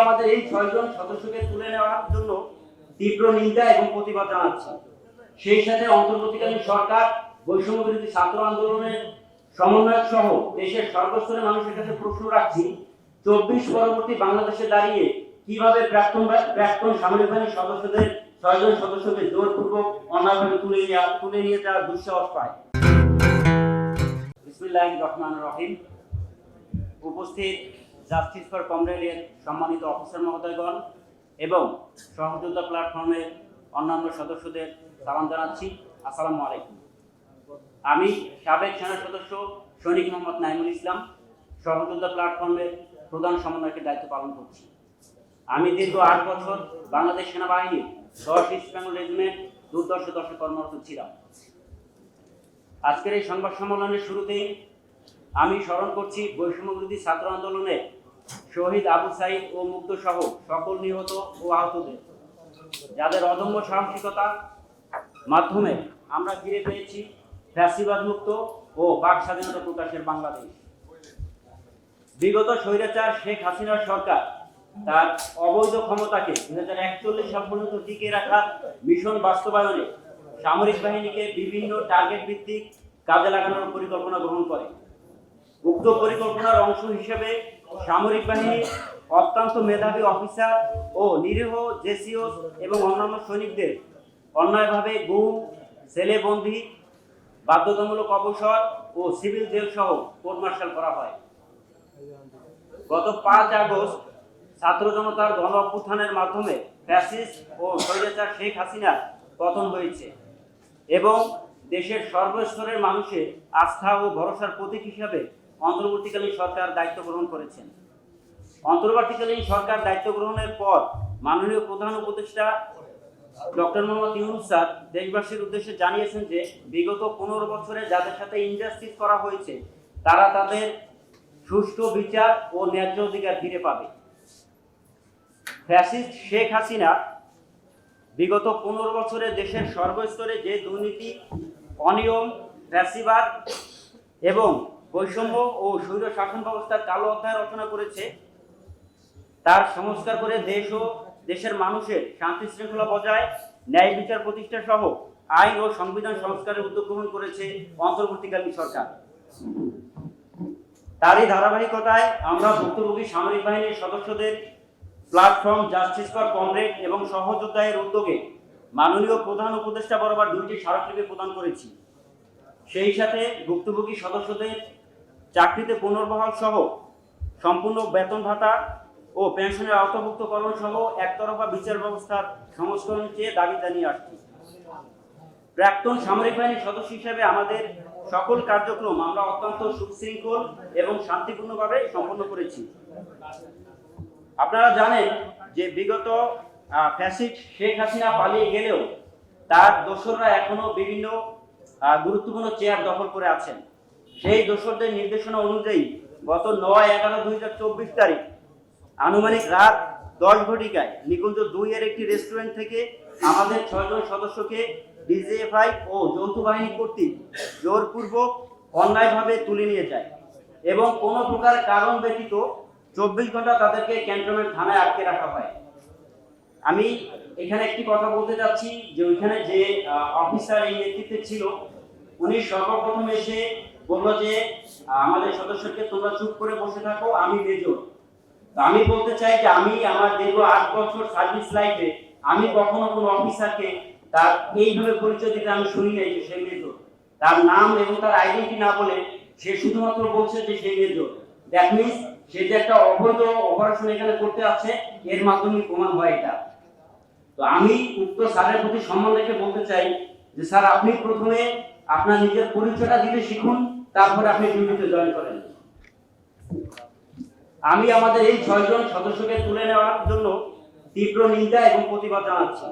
আমাদের এই 6 জন সদস্যকে তুলে নেওয়ার জন্য তীব্র নিন্দা এবং প্রতিবাদ জানাচ্ছি। সেই সাথে অন্তর্বর্তীকালীন সরকার বৈষম্য বিরোধী ছাত্র আন্দোলনের সমন্বয়ক সহ দেশের সর্বস্তরের মানুষের কাছে প্রশ্ন রাখছি, 24 পরবর্তী বাংলাদেশে দাঁড়িয়ে কিভাবে প্রাক্তন সামরিক বাহিনীর সদস্যদের 6 জন সদস্যকে জোরপূর্বক অন্যায়ভাবে তুলে নিয়ে যাওয়ার দুঃসাহস পায়। বিসমিল্লাহির রহমানির রহিম। উপস্থিত জাস্টিস ফর কমরেডের সম্মানিত অফিসার মহোদয়গণ এবং সহযোদ্ধা প্ল্যাটফর্মের অন্যান্য সদস্যদের সালাম জানাচ্ছি। আসসালামু আলাইকুম। আমি সাবেক সেনা সদস্য সৈনিক মোহাম্মদ নাইমুল ইসলাম সহযোদ্ধা প্ল্যাটফর্মের প্রধান সমন্বয়কের দায়িত্ব পালন করছি। আমি দীর্ঘ 8 বছর বাংলাদেশ সেনাবাহিনীর 10 ইস্ট বেঙ্গল রেজিমেন্ট দুর্দর্শ দশে কর্মরত ছিলাম। আজকের এই সংবাদ সম্মেলনের শুরুতেই আমি স্মরণ করছি বৈষম্য বিরোধী ছাত্র আন্দোলনে শহীদ আবু সাইদ ও মুগ্ধ সহ সকল নিহত ও আহতদের, যাদের অদম্য সাহসিকতার মাধ্যমে আমরা ফিরে পেয়েছি ফ্যাসিবাদ মুক্ত ও বাক স্বাধীনতা প্রকাশের বাংলাদেশ। বিগত স্বৈরাচার শেখ হাসিনার সরকার তার অবৈধ ক্ষমতাকে 2041 সাল পর্যন্ত টিকিয়ে রাখার মিশন বাস্তবায়নে সামরিক বাহিনীকে বিভিন্ন টার্গেট ভিত্তিক কাজে লাগানোর পরিকল্পনা গ্রহণ করে। উক্ত পরিকল্পনার অংশ হিসেবে সামরিক বাহিনীর অত্যন্ত মেধাবী অফিসার ও নিরীহ জেসিও এবং অন্যান্য সৈনিকদের অন্যায়ভাবে গুম, সেলেবন্দি, বাধ্যতামূলক অবসর ও সিভিল জেল সহ কোর্ট মার্শাল করা হয়। গত 5 আগস্ট ছাত্র জনতার গণ অভ্যুত্থানের মাধ্যমে ফ্যাসিস্ট ও স্বৈরাচার শেখ হাসিনার পতন হয়েছে এবং দেশের সর্বস্তরের মানুষের আস্থা ও ভরসার প্রতীক হিসাবে অন্তর্বর্তীকালীন সরকার দায়িত্ব গ্রহণ করেছেন। অন্তর্বর্তীকালীন সরকার দায়িত্ব গ্রহণের পর মাননীয় প্রধান উপদেষ্টা ডক্টর মোহাম্মদ ইউনূস স্যার দেশবাসীর উদ্দেশ্যে জানিয়েছেন যে বিগত 15 বছরে যাদের সাথে ইনজাস্টিস করা হয়েছে তারা তাদের সুষ্ঠু বিচার ও ন্যায্য অধিকার ফিরে পাবে। ফ্যাসিস্ট শেখ হাসিনা বিগত 15 বছরে দেশের সর্বস্তরে যে দুর্নীতি, অনিয়ম, ফ্যাসিবাদ এবং বৈষম্য ও স্বৈর শাসন ব্যবস্থার কালো অধ্যায় রচনা করেছে, তার সংস্কার করে দেশ ও দেশের মানুষের শান্তি শৃঙ্খলা বজায়, ন্যায় বিচার প্রতিষ্ঠা সহ আইন ও সংবিধান সংস্কারের উদ্যোগ গ্রহণ করেছে অন্তর্বর্তীকালীন সরকার। তারই ধারাবাহিকতায় আমরা ভুক্তভোগী সামরিক বাহিনীর সদস্যদের প্ল্যাটফর্ম জাস্টিস ফর কমরেড এবং সহযোদ্ধাদের উদ্যোগে মাননীয় প্রধান উপদেষ্টা বরাবর 2টি স্মারকলিপি প্রদান করেছি। সেই সাথে ভুক্তভোগী সদস্যদের চাকরিতে পুনর্বহাল সহ সম্পূর্ণ বেতন ভাতা ও পেনশনের আওতাভুক্তকরণ সহ একতরফা বিচার ব্যবস্থার সংস্করণ চেয়ে দাবি জানিয়ে আসছি। প্রাক্তন সামরিক বাহিনীর সদস্য হিসেবে আমাদের সকল কার্যক্রম আমরা অত্যন্ত সুশৃঙ্খল এবং শান্তিপূর্ণভাবে সম্পন্ন করেছি। আপনারা জানেন যে বিগত ফ্যাসিস্ট শেখ হাসিনা পালিয়ে গেলেও তার দোসররা এখনো বিভিন্ন গুরুত্বপূর্ণ চেয়ার দখল করে আছেন। সেই দোসরদের নির্দেশনা অনুযায়ী গত 9/11/2024 তারিখ আনুমানিক রাত 10 ঘটিকায় নিকুঞ্জ 2 এর একটি রেস্টুরেন্ট থেকে আমাদের 6 জন সদস্যকে ডিজিএফআই ও যৌথ বাহিনী কর্তৃক জোরপূর্বক অন্যায়ভাবে তুলে নিয়ে যায় এবং কোনো প্রকার কারণ ব্যতীত 24 ঘন্টা তাদেরকে ক্যান্টনমেন্ট থানায় আটকে রাখা হয়। আমি এখানে একটি কথা বলতে যাচ্ছি যে ওইখানে যে অফিসার এই নেতৃত্বে ছিল, উনি সর্বপ্রথম এসে বলল যে আমাদের সদস্যকে তোমরা চুপ করে বসে থাকো, আমি মেজর। আমি বলতে চাই যে আমি আমার দীর্ঘ 8 বছর সার্ভিস লাইফে আমি কখনো কোনো অফিসারকে তার এইভাবে পরিচয় দিতে আমি শুনি নাই যে সে মেজর। তার নাম এবং তার আইডেন্টি না বলে সে শুধুমাত্র বলছে যে সে মেজর। দ্যাট মিনস সে যে একটা অবৈধ অপারেশন এখানে করতে আছে, এর মাধ্যমে প্রমাণ হয় এটা। তো আমি উক্ত স্যারের প্রতি সম্মান রেখে বলতে চাই যে স্যার আপনি প্রথমে আপনার নিজের পরিচয়টা দিতে শিখুন, তারপরে আপনি ডিউটিতে জয়েন করেন। আমি আমাদের এই 6 জন সদস্যকে তুলে নেওয়ার জন্য তীব্র নিন্দা এবং প্রতিবাদ জানাচ্ছি।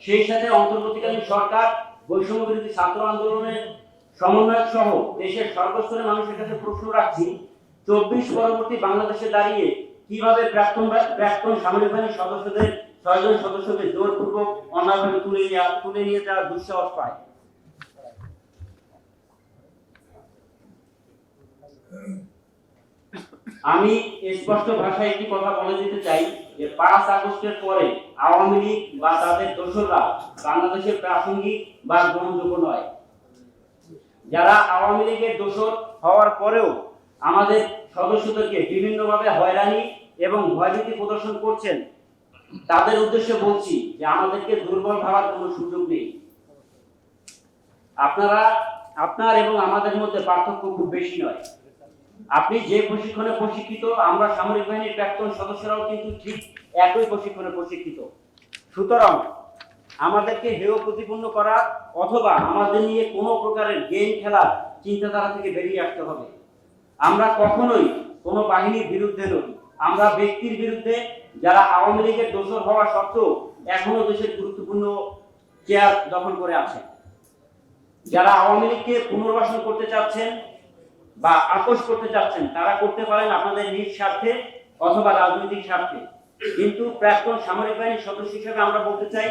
সেই সাথে অন্তর্বর্তীকালীন সরকার বৈষম্য বিরোধী ছাত্র আন্দোলনের সমন্বয়ক সহ দেশের সর্বস্তরের মানুষের কাছে প্রশ্ন রাখছি, 24 পরবর্তী বাংলাদেশে দাঁড়িয়ে কিভাবে প্রাক্তন সামরিক বাহিনীর সদস্যদের 6 জন সদস্যকে জোরপূর্বক অন্যায়ভাবে তুলে নিয়ে যাওয়ার দুঃসাহস পায়। আমি স্পষ্ট ভাষায় একটি কথা বলে দিতে চাই যে 5 আগস্টের পরে আওয়ামী লীগ বা তাদের দোসররা বাংলাদেশের প্রাসঙ্গিক বা গ্রহণযোগ্য নয়। যারা আওয়ামী লীগের দোসর হওয়ার পরেও আমাদের সদস্যদেরকে বিভিন্নভাবে হয়রানি এবং ভয়ভীতি প্রদর্শন করছেন, তাদের উদ্দেশ্যে বলছি যে আমাদেরকে দুর্বল ভাবার কোনো সুযোগ নেই। আপনার এবং আমাদের মধ্যে পার্থক্য খুব বেশি নয়। আপনি যে প্রশিক্ষণে প্রশিক্ষিত, আমরা সামরিক বাহিনীর প্রাক্তন সদস্যরাও কিন্তু ঠিক একই প্রশিক্ষণে প্রশিক্ষিত। সুতরাং আমাদেরকে হেয় প্রতিপন্ন করা অথবা আমাদের নিয়ে কোনো প্রকারের গেম খেলার চিন্তাধারা থেকে বেরিয়ে আসতে হবে। আমরা কখনোই কোনো বাহিনীর বিরুদ্ধে নই, আমরা ব্যক্তির বিরুদ্ধে যারা আওয়ামী লীগের দোসর হওয়া সত্ত্বেও এখনো দেশের গুরুত্বপূর্ণ চেয়ার দখল করে আছেন। যারা আওয়ামী লীগকে পুনর্বাসন করতে চাচ্ছেন বা আপোষ করতে চাচ্ছেন, তারা করতে পারেন আপনাদের নিজ স্বার্থে অথবা রাজনৈতিক স্বার্থে। কিন্তু প্রাক্তন সামরিক বাহিনীর সদস্য হিসেবে আমরা বলতে চাই,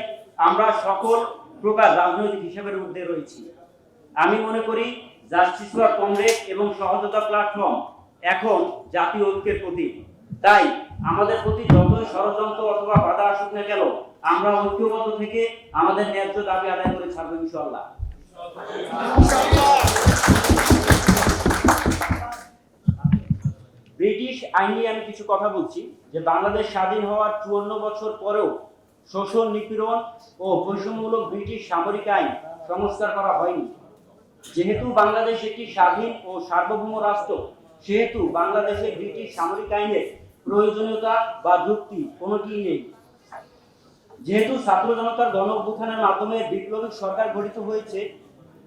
আমরা সকল প্রকার রাজনৈতিক হিসাবের ঊর্ধ্বে রয়েছি। আমি মনে করি জাস্টিস ফর কমরেড এবং সহযোগিতা প্ল্যাটফর্ম এখন জাতীয় ঐক্যের প্রতীক। তাই আমাদের প্রতি যতই ষড়যন্ত্র অথবা বাধা আসুক না কেন, আমরা ঐক্যবদ্ধ থেকে আমাদের ন্যায্য দাবি আদায় করে ছাড়বো ইনশাআল্লাহ। ব্রিটিশ আইন নিয়ে আমি কিছু কথা বলছি যে বাংলাদেশ স্বাধীন হওয়ার 54 বছর পরেও শোষণ, নিপীড়ন ও বৈষম্যমূলক ব্রিটিশ সামরিক আইন সংস্কার করা হয়নি। যেহেতু বাংলাদেশ একটি স্বাধীন ও সার্বভৌম রাষ্ট্র, সেহেতু বাংলাদেশে ব্রিটিশ সামরিক আইনের প্রয়োজনীয়তা বা যুক্তি কোনোটিই নেই। যেহেতু ছাত্র জনতার গণ অভ্যুত্থানের মাধ্যমে বিপ্লবী সরকার গঠিত হয়েছে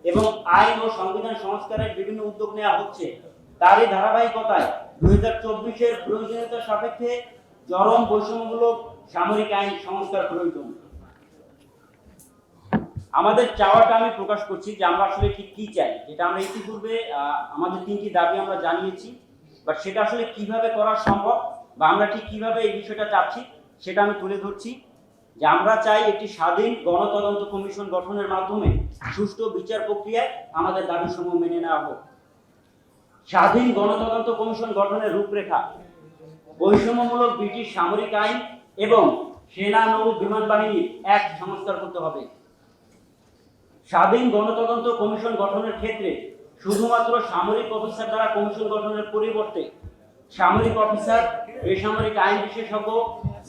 এবং আইন ও সংবিধান সংস্কারের বিভিন্ন উদ্যোগ নেওয়া হচ্ছে, তারই ধারাবাহিকতায় 2024-এর প্রয়োজনীয়তার সাপেক্ষে চরম বৈষম্যমূলক সামরিক আইন সংস্কার প্রয়োজন। আমাদের চাওয়াটা আমি প্রকাশ করছি যে আমরা আসলে ঠিক কি চাই, যেটা আমরা ইতিপূর্বে আমাদের 3টি দাবি আমরা জানিয়েছি, বাট সেটা আসলে কিভাবে করা সম্ভব বা আমরা ঠিক কিভাবে এই বিষয়টা চাচ্ছি সেটা আমি তুলে ধরছি। যে আমরা চাই একটি স্বাধীন গণতদন্ত কমিশন গঠনের মাধ্যমে সুষ্ঠু বিচার প্রক্রিয়ায় আমাদের দাবিসমূহ মেনে নেওয়া হোক। স্বাধীন গণতদন্ত কমিশন গঠনের রূপরেখা বৈষম্যমূলক ব্রিটিশ সামরিক আইন এবং সেনা নৌ বিমান বাহিনীর অ্যাক্ট সংস্কার করতে হবে। স্বাধীন গণতদন্ত কমিশন গঠনের ক্ষেত্রে শুধুমাত্র সামরিক অফিসার দ্বারা কমিশন গঠনের পরিবর্তে সামরিক অফিসার, বেসামরিক আইন বিশেষজ্ঞ,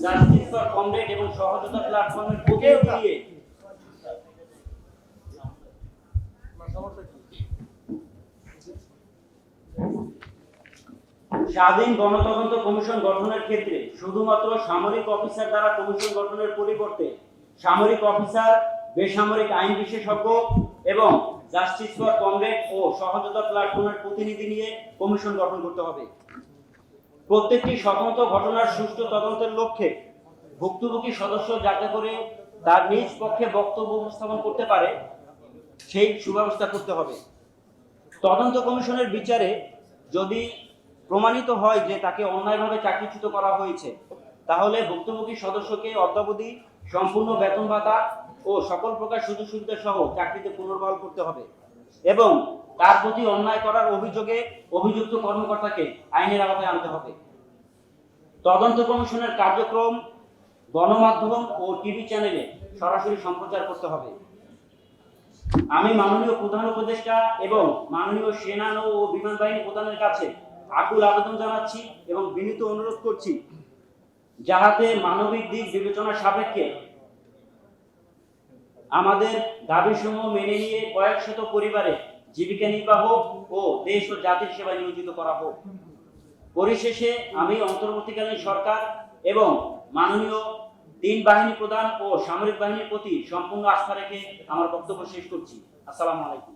জাস্টিস ফর কমরেড এবং সহযোগিতা প্ল্যাটফর্মের প্রতিনিধি দিয়ে স্বাধীন গণতদন্ত কমিশন গঠনের ক্ষেত্রে শুধুমাত্র সামরিক অফিসার দ্বারা কমিশন গঠনের পরিবর্তে সামরিক অফিসার, বেসামরিক আইন বিশেষজ্ঞ এবং জাস্টিস ফর কমরেড ও সহযোগিতা প্ল্যাটফর্মের প্রতিনিধি নিয়ে কমিশন গঠন করতে হবে। প্রত্যেকটি স্বতন্ত্র ঘটনার সুষ্ঠু তদন্তের লক্ষ্যে ভুক্তভোগী সদস্য যাতে করে তার নিজ পক্ষে বক্তব্য উপস্থাপন করতে পারে সেই সুব্যবস্থা করতে হবে। তদন্ত কমিশনের বিচারে যদি প্রমাণিত হয় যে তাকে অন্যায়ভাবে চাকরিচ্যুত করা হয়েছে, তাহলে ভুক্তভোগী সদস্যকে অদ্যাবধি সম্পূর্ণ বেতন ভাতা ও সকল প্রকার সুযোগ সুবিধা সহ চাকরিতে পুনর্বহাল করতে হবে এবং তার প্রতি অন্যায় করার অভিযোগে অভিযুক্ত কর্মকর্তাকে আইনের আওতায় আনতে হবে। তদন্ত কমিশনের কার্যক্রম গণমাধ্যম ও টিভি চ্যানেলে সরাসরি সম্প্রচার করতে হবে। আমি মাননীয় প্রধান উপদেষ্টা এবং মাননীয় সেনা নৌ ও বিমান বাহিনী প্রধানের কাছে আকুল আবেদন জানাচ্ছি এবং বিনীত অনুরোধ করছি যাহাতে মানবিক দিক বিবেচনা সাপেক্ষে আমাদের দাবিসমূহ মেনে নিয়ে কয়েক শত পরিবারে জীবিকা নির্বাহ ও দেশ ও জাতির সেবায় নিয়োজিত করা হোক। পরিশেষে আমি অন্তর্বর্তীকালীন সরকার এবং মাননীয় 3 বাহিনী প্রধান ও সামরিক বাহিনীর প্রতি সম্পূর্ণ আস্থা রেখে আমার বক্তব্য শেষ করছি। আসসালামু আলাইকুম।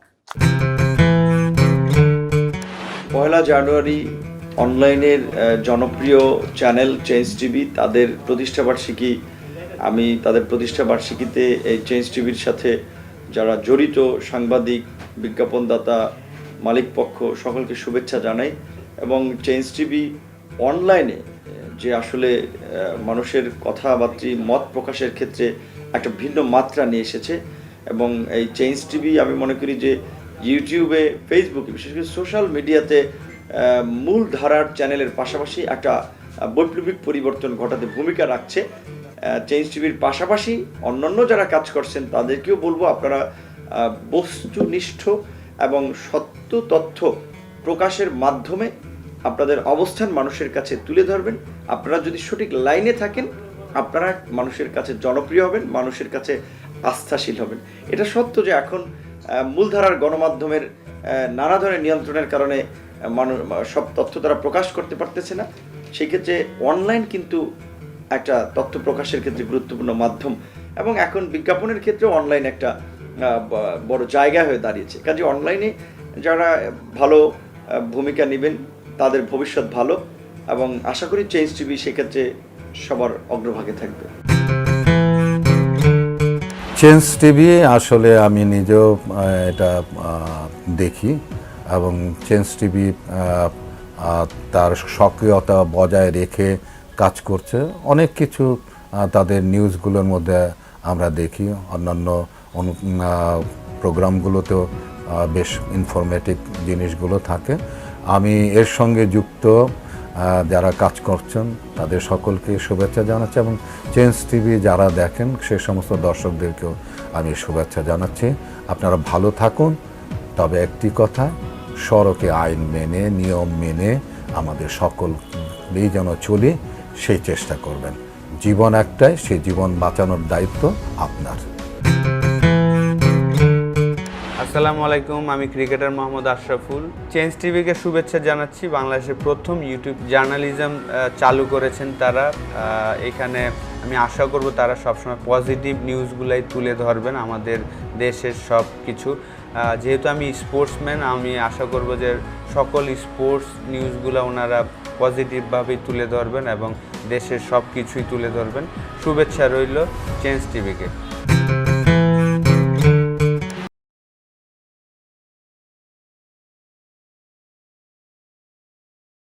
1 জানুয়ারি অনলাইনের জনপ্রিয় চ্যানেল চেঞ্জ টিভি তাদের প্রতিষ্ঠাবার্ষিকী, আমি তাদের প্রতিষ্ঠাবার্ষিকীতে এই চেঞ্জ টিভির সাথে যারা জড়িত সাংবাদিক, বিজ্ঞাপনদাতা, মালিকপক্ষ সকলকে শুভেচ্ছা জানাই। এবং চেঞ্জ টিভি অনলাইনে যে আসলে মানুষের কথাবার্তা মত প্রকাশের ক্ষেত্রে একটা ভিন্ন মাত্রা নিয়ে এসেছে এবং এই চেঞ্জ টিভি আমি মনে করি যে ইউটিউবে, ফেসবুকে, বিশেষ করে সোশ্যাল মিডিয়াতে মূল ধারার চ্যানেলের পাশাপাশি একটা বৈপ্লবিক পরিবর্তন ঘটাতে ভূমিকা রাখছে। চেঞ্জ টিভির পাশাপাশি অন্যান্য যারা কাজ করছেন তাদেরকেও বলবো আপনারা বস্তুনিষ্ঠ এবং সত্য তথ্য প্রকাশের মাধ্যমে আপনাদের অবস্থান মানুষের কাছে তুলে ধরবেন। আপনারা যদি সঠিক লাইনে থাকেন আপনারা মানুষের কাছে জনপ্রিয় হবেন, মানুষের কাছে আস্থাশীল হবেন। এটা সত্য যে এখন মূলধারার গণমাধ্যমের নানা ধরনের নিয়ন্ত্রণের কারণে সব তথ্য তারা প্রকাশ করতে পারতেছে না। সেই ক্ষেত্রে অনলাইন কিন্তু একটা তথ্য প্রকাশের ক্ষেত্রে গুরুত্বপূর্ণ মাধ্যম, এবং এখন বিজ্ঞাপনের ক্ষেত্রেও অনলাইন একটা বড় জায়গা হয়ে দাঁড়িয়েছে। কাজে অনলাইনে যারা ভালো ভূমিকা নেবেন তাদের ভবিষ্যৎ ভালো, এবং আশা করি চেঞ্জ টিভি সেক্ষেত্রে সবার অগ্রভাগে থাকবে। চেঞ্জ টিভি আসলে আমি নিজেও এটা দেখি, এবং চেঞ্জ টিভি তার সক্রিয়তা বজায় রেখে কাজ করছে। অনেক কিছু তাদের নিউজগুলোর মধ্যে আমরা দেখি, অন্যান্য প্রোগ্রামগুলোতেও বেশ ইনফরমেটিভ জিনিসগুলো থাকে। আমি এর সঙ্গে যুক্ত যারা কাজ করছেন তাদের সকলকে শুভেচ্ছা জানাচ্ছি, এবং চেঞ্জ টিভি যারা দেখেন সে সমস্ত দর্শকদেরকেও আমি শুভেচ্ছা জানাচ্ছি। আপনারা ভালো থাকুন, তবে একটি কথা, সড়কে আইন মেনে নিয়ম মেনে আমাদের সকলেই যেন চলি সেই চেষ্টা করবেন। জীবন একটাই, সেই জীবন বাঁচানোর দায়িত্ব আপনার। আসসালামু আলাইকুম, আমি ক্রিকেটার মোহাম্মদ আশরাফুল। চেঞ্জ টিভিকে শুভেচ্ছা জানাচ্ছি। বাংলাদেশের প্রথম ইউটিউব জার্নালিজম চালু করেছেন তারা। এখানে আমি আশা করব তারা সবসময় পজিটিভ নিউজগুলাই তুলে ধরবেন, আমাদের দেশের সব কিছু। যেহেতু আমি স্পোর্টসম্যান, আমি আশা করব যে সকল স্পোর্টস নিউজগুলো ওনারা পজিটিভভাবেই তুলে ধরবেন এবং দেশের সব কিছুই তুলে ধরবেন। শুভেচ্ছা রইল চেঞ্জ টিভিকে।